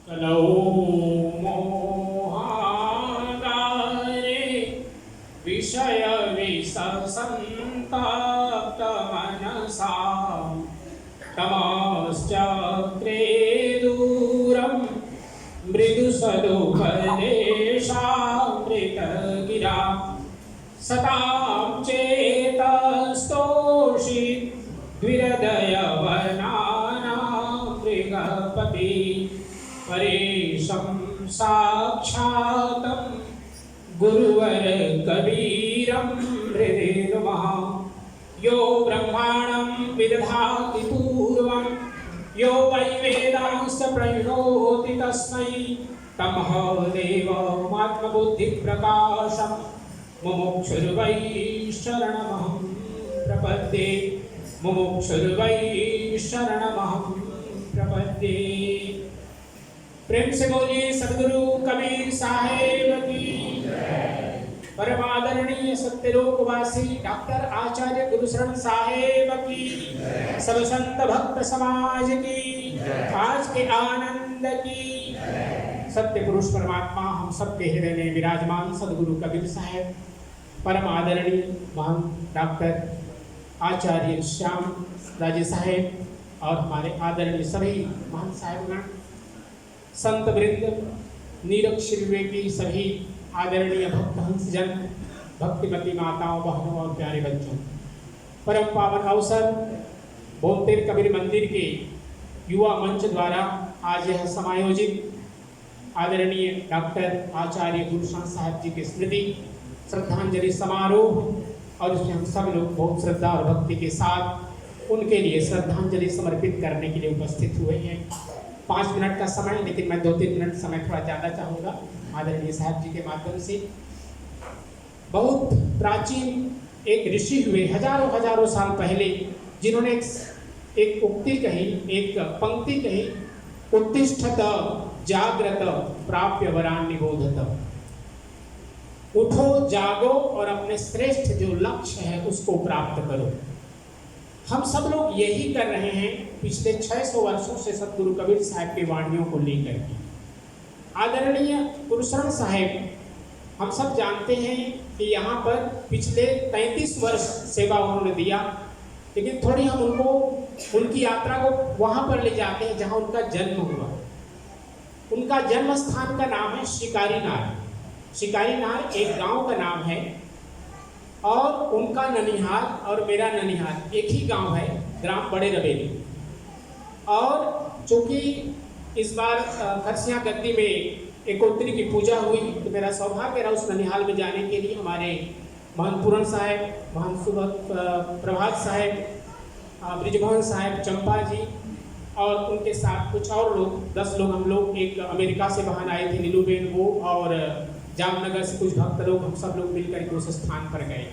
कलौ मोहागारे विषय विससन्तप्तमनसा तमश्चक्रे दूरं मृदुसदुपदेशामृतगिरा सतां चेतस्तोषि द्विहृदयवनानां मृगपति परेशं साक्षातं गुरुवर कबीरं हृदि नमः। यो ब्रह्माणं विदधाति पूर्वं यो वै वेदांश्च प्रणोति तस्मै तमः देवमात्मबुद्धिप्रकाशं मुमुक्षुर्वै शरणमहं प्रपद्ये मुमुक्षुर्वै शरणमहं प्रपद्ये। प्रेम से बोलिए सद्गुरु कबीर साहेब की। परमादरणीय सत्यलोकवासी डॉक्टर आचार्य गुरुशरण साहेब की। सब संत भक्त समाज की। आज के आनंद की। सत्य पुरुष परमात्मा हम सबके हृदय में विराजमान सद्गुरु कबीर साहेब, परम आदरणीय महान डॉक्टर आचार्य श्याम राजे साहेब और हमारे आदरणीय सभी महान साहेबगण, संत वृंद, निरक्षर विवेकी सभी आदरणीय भक्त हंसजन, भक्तिमती माताओं, बहनों और प्यारे बच्चों, परम पावन अवसर बोलतेर कबीर मंदिर के युवा मंच द्वारा आज यह समायोजित आदरणीय डॉक्टर आचार्य गुरुशरण साहब जी की स्मृति श्रद्धांजलि समारोह, और इसमें हम सब लोग बहुत श्रद्धा और भक्ति के साथ उनके लिए श्रद्धांजलि समर्पित करने के लिए उपस्थित हुए हैं। 5 मिनट का समय, लेकिन मैं 2-3 मिनट समय थोड़ा ज़्यादा चाहूँगा आदरणीय साहब जी के माध्यम से। बहुत प्राचीन एक ऋषि हुए हजारों हजारों साल पहले, जिन्होंने एक उक्ति कही, एक पंक्ति कही, उत्तिष्ठत जाग्रत प्राप्य वरान निबोधत। उठो, जागो और अपने श्रेष्ठ जो लक्ष्य है उसको प्राप्त करो। हम सब लोग यही कर रहे हैं पिछले 600 वर्षों से सतगुरु कबीर साहब की वाणियों को लेकर के। आदरणीय गुरुशरण साहब, हम सब जानते हैं कि यहाँ पर पिछले 33 वर्ष सेवा उन्होंने दिया, लेकिन थोड़ी हम उनको उनकी यात्रा को वहाँ पर ले जाते हैं जहाँ उनका जन्म हुआ। उनका जन्म स्थान का नाम है शिकारी नार। शिकारी नार एक गांव का नाम है, और उनका ननिहाल और मेरा ननिहाल एक ही गांव है, ग्राम बड़े रबेली। और चूँकि इस बार खरसिया गद्दी में एकोत्री की पूजा हुई, तो मेरा सौभाग्य रहा उस ननिहाल में जाने के लिए। हमारे महंत पूरण साहब, महंत प्रभात साहब, ब्रिजमोहन साहब, चंपा जी और उनके साथ कुछ और लोग, 10 लोग हम लोग, एक अमेरिका से बहन आए थे नीलूबेन, वो और जामनगर से कुछ भक्त लोग, हम सब लोग मिलकर के उस स्थान पर गए।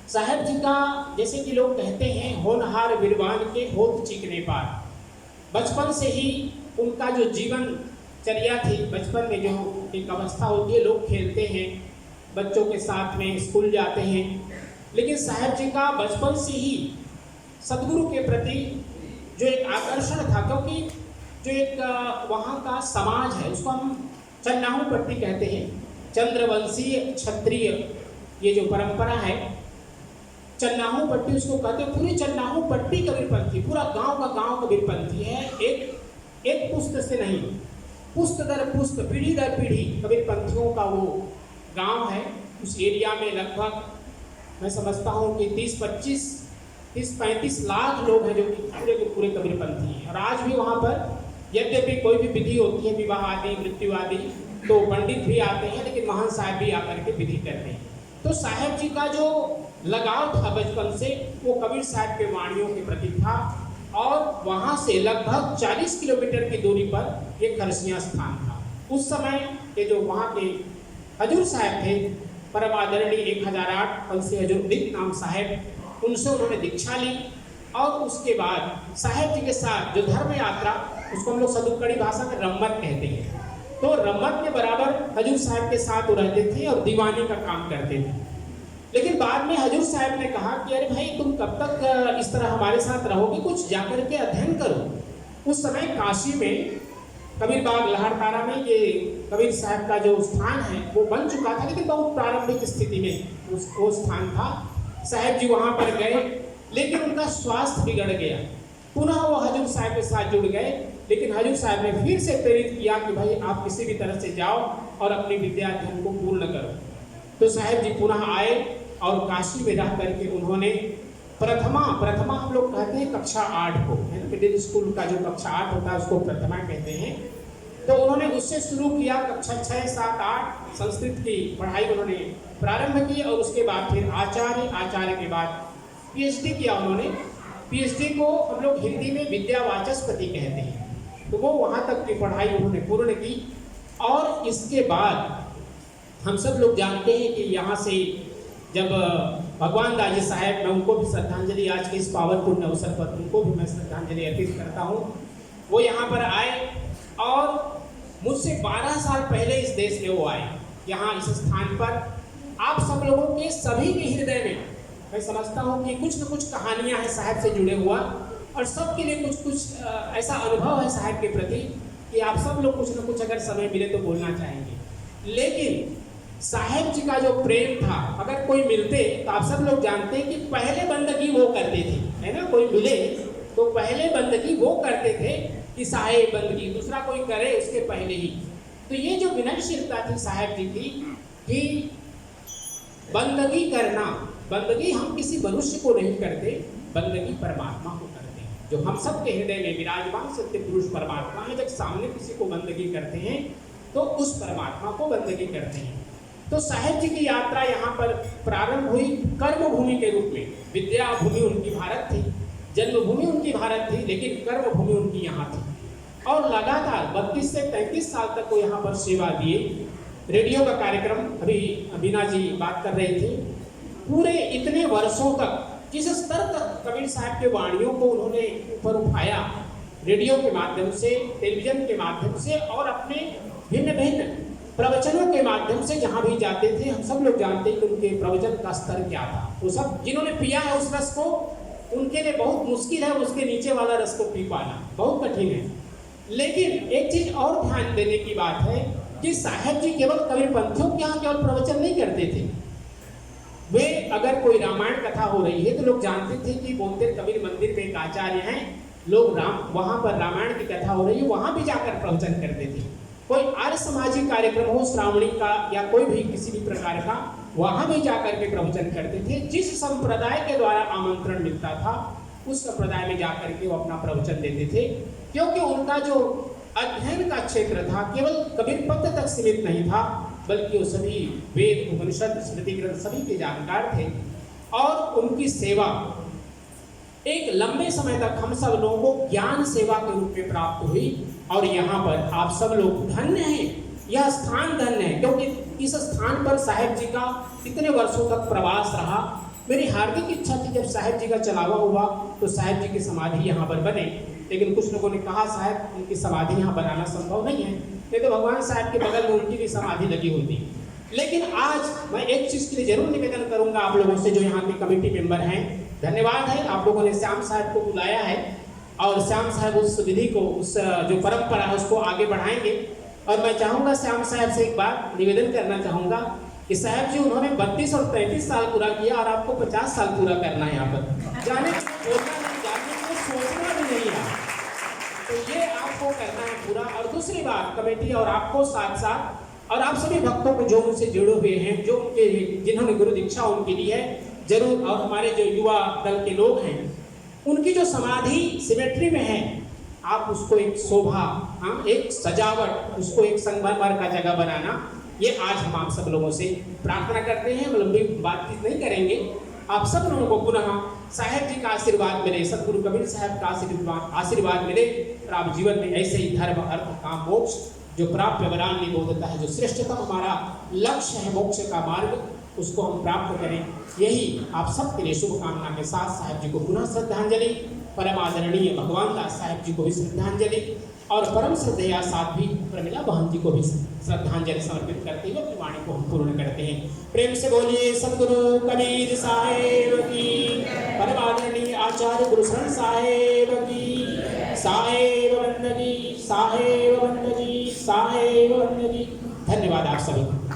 साहब जी का, जैसे कि लोग कहते हैं, होनहार विद्वान के होत चिकने पार। बचपन से ही उनका जो जीवन चर्या थी, बचपन में जो एक अवस्था होती है, लोग खेलते हैं, बच्चों के साथ में स्कूल जाते हैं, लेकिन साहब जी का बचपन से ही सद्गुरु के प्रति जो एक आकर्षण था, क्योंकि जो एक वहाँ का समाज है उसको हम चन्नाहू पट्टी कहते हैं। चंद्रवंशीय क्षत्रिय ये जो परंपरा है, चन्नाहू पट्टी उसको कहते हैं। पूरी चन्नाहू पट्टी कबीरपंथी, पूरा गांव का गांव कबीरपंथी है। एक पुस्त से नहीं, पुस्त दर पुस्त, पीढ़ी दर पीढ़ी कबीरपंथियों का वो गांव है। उस एरिया में लगभग मैं समझता हूँ कि 30-35 लाख लोग हैं जो कि पूरे के पूरे कबीरपंथी हैं। और आज भी वहाँ पर यद्यपि कोई भी विधि होती है, विवाह आदि, मृत्यु आदि, तो पंडित भी आते हैं, लेकिन महान साहब भी आकर के विधि करते हैं। तो साहब जी का जो लगाव था बचपन से, वो कबीर साहब के वाणियों के प्रति था। और वहाँ से लगभग 40 किलोमीटर की दूरी पर एक खरसिया स्थान था। उस समय के जो वहाँ के हजूर साहब थे, परम आदरणीय 1008 फलसी हजूर दिक नाम साहब, उनसे उन्होंने दीक्षा ली। और उसके बाद साहब जी के साथ जो धर्म यात्रा, उसको हम लोग सदुक्कड़ी भाषा में रम्मत कहते हैं, तो रम्मत के बराबर हजूर साहब के साथ वो रहते थे और दीवानी का काम करते थे। लेकिन बाद में हजूर साहब ने कहा कि अरे भाई, तुम कब तक इस तरह हमारे साथ रहोगे, कुछ जाकर के अध्ययन करो। उस समय काशी में कबीर बाग लहरतारा में ये कबीर साहब का जो स्थान है वो बन चुका था, लेकिन बहुत प्रारंभिक स्थिति में वो स्थान था। साहब जी वहाँ पर गए, लेकिन उनका स्वास्थ्य बिगड़ गया। पुनः वो हजूर साहब के साथ जुड़ गए, लेकिन हजूर साहब ने फिर से प्रेरित किया कि भाई आप किसी भी तरह से जाओ और अपनी विद्या अध्ययन को पूर्ण करो। तो साहब जी पुनः आए और काशी में रह करके उन्होंने प्रथमा हम लोग कहते हैं कक्षा 8 को, है ना, मिडिल स्कूल का जो कक्षा 8 होता है उसको प्रथमा कहते हैं। तो उन्होंने उससे शुरू किया, कक्षा 6, 7, 8 संस्कृत की पढ़ाई उन्होंने प्रारंभ की और उसके बाद फिर आचार्य के बाद पीएचडी किया उन्होंने। पीएचडी को हम लोग हिंदी में विद्या वाचस्पति कहते हैं। तो वो वहाँ तक की पढ़ाई उन्होंने पूर्ण की और इसके बाद हम सब लोग जानते हैं कि यहाँ से जब भगवान दाजी साहब, मैं उनको भी श्रद्धांजलि आज के इस पावनपूर्ण अवसर पर उनको भी मैं श्रद्धांजलि अर्पित करता हूँ। वो यहाँ पर आए और मुझसे 12 साल पहले इस देश में वो आए, यहाँ इस स्थान पर। आप सब लोगों के सभी के हृदय में मैं समझता हूँ कि कुछ न कुछ कहानियाँ हैं साहब से जुड़े हुआ, और सबके लिए कुछ ऐसा अनुभव है साहब के प्रति कि आप सब लोग कुछ न कुछ अगर समय मिले तो बोलना चाहेंगे। लेकिन साहब जी का जो प्रेम था, अगर कोई मिलते तो आप सब लोग जानते हैं कि पहले बंदगी वो करते थे, है ना। कोई मिले तो पहले बंदगी वो करते थे कि साहेब बंदगी दूसरा कोई करे उसके पहले ही। तो ये जो विनयशीलता थी साहब जी की कि बंदगी करना, बंदगी हम किसी मनुष्य को नहीं करते, बंदगी परमात्मा को करते हैं, जो हम सब के हृदय में विराजमान सत्य पुरुष परमात्मा है। जब सामने किसी को बंदगी करते हैं तो उस परमात्मा को बंदगी करते हैं। तो साहब जी की यात्रा यहाँ पर प्रारंभ हुई कर्म भूमि के रूप में। विद्या भूमि उनकी भारत थी, जन्मभूमि उनकी भारत थी, लेकिन कर्म भूमि उनकी यहाँ थी। और लगातार 32 से 33 साल तक वो यहाँ पर सेवा दिए। रेडियो का कार्यक्रम अभी बीना जी बात कर रहे थे, पूरे इतने वर्षों तक जिस स्तर तक कबीर साहब के वाणियों को उन्होंने ऊपर उठाया, रेडियो के माध्यम से, टेलीविजन के माध्यम से और अपने भिन्न भिन्न प्रवचनों के माध्यम से जहाँ भी जाते थे, हम सब लोग जानते हैं कि उनके प्रवचन का स्तर क्या था। वो सब जिन्होंने पिया है उस रस को, उनके लिए बहुत मुश्किल है उसके नीचे वाला रस को पी पाना, बहुत कठिन है। लेकिन एक चीज और ध्यान देने की बात है कि साहब जी केवल कबीर पंथियों के यहाँ केवल प्रवचन नहीं करते थे। वे अगर कोई रामायण कथा हो रही है तो लोग जानते थे कि बोलते कबीर मंदिर में एक आचार्य हैं, लोग वहाँ पर रामायण की कथा हो रही है, वहाँ भी जाकर प्रवचन करते थे। कोई आर्य सामाजिक कार्यक्रम हो, श्रावणी का या कोई भी किसी भी प्रकार का, वहाँ भी जाकर के प्रवचन करते थे। जिस संप्रदाय के द्वारा आमंत्रण मिलता था उस संप्रदाय में जाकर के वो अपना प्रवचन देते थे, क्योंकि उनका जो अध्ययन का क्षेत्र था केवल कबीर पद तक सीमित नहीं था, बल्कि वो सभी वेद, उपनिषद, स्मृति ग्रंथ सभी के जानकार थे। और उनकी सेवा एक लंबे समय तक हम सब लोगों को ज्ञान सेवा के रूप में प्राप्त हुई। और यहाँ पर आप सब लोग धन्य हैं, यह स्थान धन्य है, क्योंकि इस स्थान पर साहब जी का इतने वर्षों तक प्रवास रहा। मेरी हार्दिक इच्छा थी जब साहब जी का चलावा हुआ तो साहब जी की समाधि यहाँ पर बने, लेकिन कुछ लोगों ने कहा साहब उनकी समाधि यहाँ बनाना संभव नहीं है, नहीं तो भगवान साहब के बगल में उनकी भी समाधि लगी होती। लेकिन आज मैं एक चीज़ के लिए जरूर निवेदन करूंगा आप लोगों से जो यहाँ के कमेटी मेंबर हैं, धन्यवाद है आप लोगों ने श्याम साहब को बुलाया है और श्याम साहब उस विधि को, उस जो परंपरा है उसको आगे बढ़ाएंगे। और मैं चाहूँगा श्याम साहब से एक बात निवेदन करना चाहूँगा कि साहब जी उन्होंने 32 और 33 साल पूरा किया और आपको 50 साल पूरा करना है यहाँ पर, जाने को सोचना भी नहीं है, तो ये आपको करना है पूरा। और दूसरी बात कमेटी और आपको साथ साथ और आप सभी भक्तों को जो उनसे जुड़े हुए हैं, जो उनके जिन्होंने गुरु दीक्षा उनके लिए है जरूर, और हमारे जो युवा दल के लोग हैं उनकी जो समाधि सिमेट्री में है आप उसको एक शोभा, एक सजावट, उसको एक संगमरमर का जगह बनाना, ये आज हम आप सब लोगों से प्रार्थना करते हैं। लंबी बातचीत नहीं करेंगे, आप सब लोगों को पुनः साहब जी का आशीर्वाद मिले, सदगुरु कबीर साहब का आशीर्वाद मिले और आप जीवन में ऐसे ही धर्म, अर्थ, काम, मोक्ष जो प्राप्य वरान निबोधता है, जो श्रेष्ठतम हमारा लक्ष्य है मोक्ष का मार्ग, उसको हम प्राप्त करें। यही आप सबके लिए शुभकामना के साथ साहब जी को पुनः श्रद्धांजलि, परम आदरणीय भगवान दास साहब जी को भी श्रद्धांजलि और परम श्रद्धेया साथ भी प्रमिला बहन जी को भी श्रद्धांजलि समर्पित करते हुए अपनी वाणी को हम पूर्ण करते हैं। प्रेम से बोलिए सदगुरु कबीर साहेब की, परम आदरणीय आचार्य गुरुशरण साहेब की, साहेब बंदगी। साहेब बंदगी, साहेब बंदगी। धन्यवाद आप सभी।